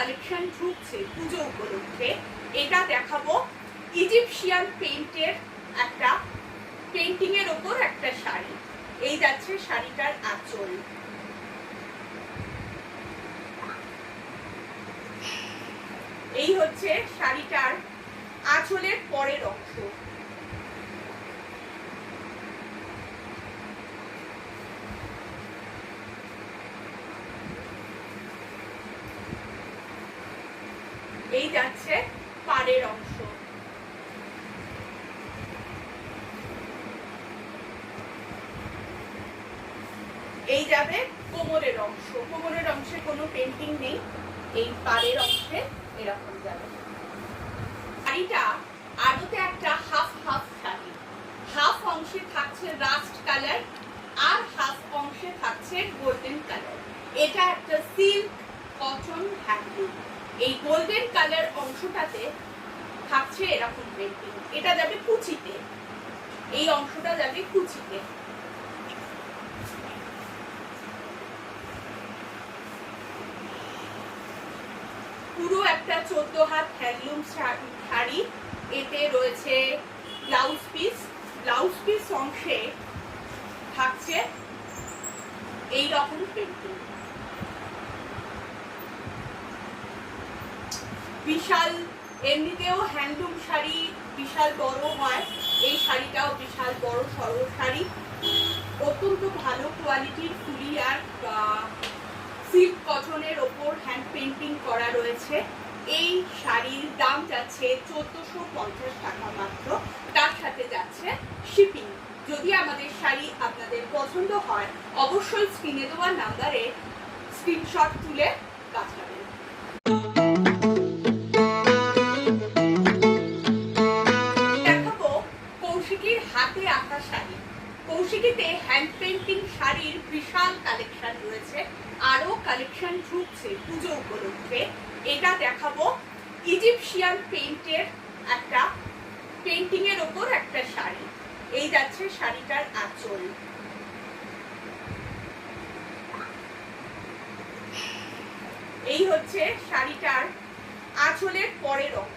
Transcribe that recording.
Collection ঢুকছে পুজো উপলক্ষে। এটা দেখাবো ইজিপশিয়ান পেইন্টের একটা পেইন্টিং এর ওপর একটা শাড়ি। এই যাচ্ছে শাড়িটার আঁচল। এই হচ্ছে শাড়িটার আঁচলের পরের অংশ। এই যাচ্ছে পাড়ের অংশ। এই যাবে কোমরের অংশ। কোমরের অংশে কোনো পেন্টিং নেই, এই পাড়ের অংশে এরকম যাবে। শাড়িটা আদতে একটা হাফ হাফ শাড়ি। হাফ অংশে থাকছে রাস্ট কালার আর হাফ অংশে থাকছে গোল্ডেন কালার। এটা একটা সিল্ক কটন হ্যান্ডলুম। এই গোল্ডেন কালার অংশটাতে থাকছে এরকম পেন্টিং। এটা যাবে কুচিতে, এই অংশটা যাবে কুচিতে। পুরো একটা 14 হাত হ্যান্ডলুম শাড়ি। এতে রয়েছে ব্লাউজ পিস। ব্লাউজ পিস অংশে থাকছে এই রকম পেন্টিং। বিশাল, এমনিতেও হ্যান্ডলুম শাড়ি বিশাল বড় হয়, এই শাড়িটাও বিশাল বড় সরো শাড়ি। অত্যন্ত ভালো কোয়ালিটির ফুলি আর সিল্ক কটনের ওপর হ্যান্ড পেন্টিং করা রয়েছে। এই শাড়ির দাম যাচ্ছে 1450 টাকা মাত্র। তার সাথে যাচ্ছে শিপিং। যদি আমাদের শাড়ি আপনাদের পছন্দ হয় অবশ্যই স্ক্রিনে দেওয়া নাম্বারে স্ক্রিনশট তুলে পাঠাবেন। দেখাবো কৌশিকীর হাতে আঁকা শাড়ি। কৌশিকীতে হ্যান্ড পেন্টিং শাড়ির বিশাল কালেকশন রয়েছে, আরো কালেকশন ঢুকছে পুজো উপলক্ষে। এটা দেখাবো ইজিপশিয়ান পেইন্টের একটা পেন্টিং এর ওপর একটা শাড়ি। এই যাচ্ছে শাড়িটার আঁচল। এই হচ্ছে শাড়িটার আঁচলের পরের অংশ।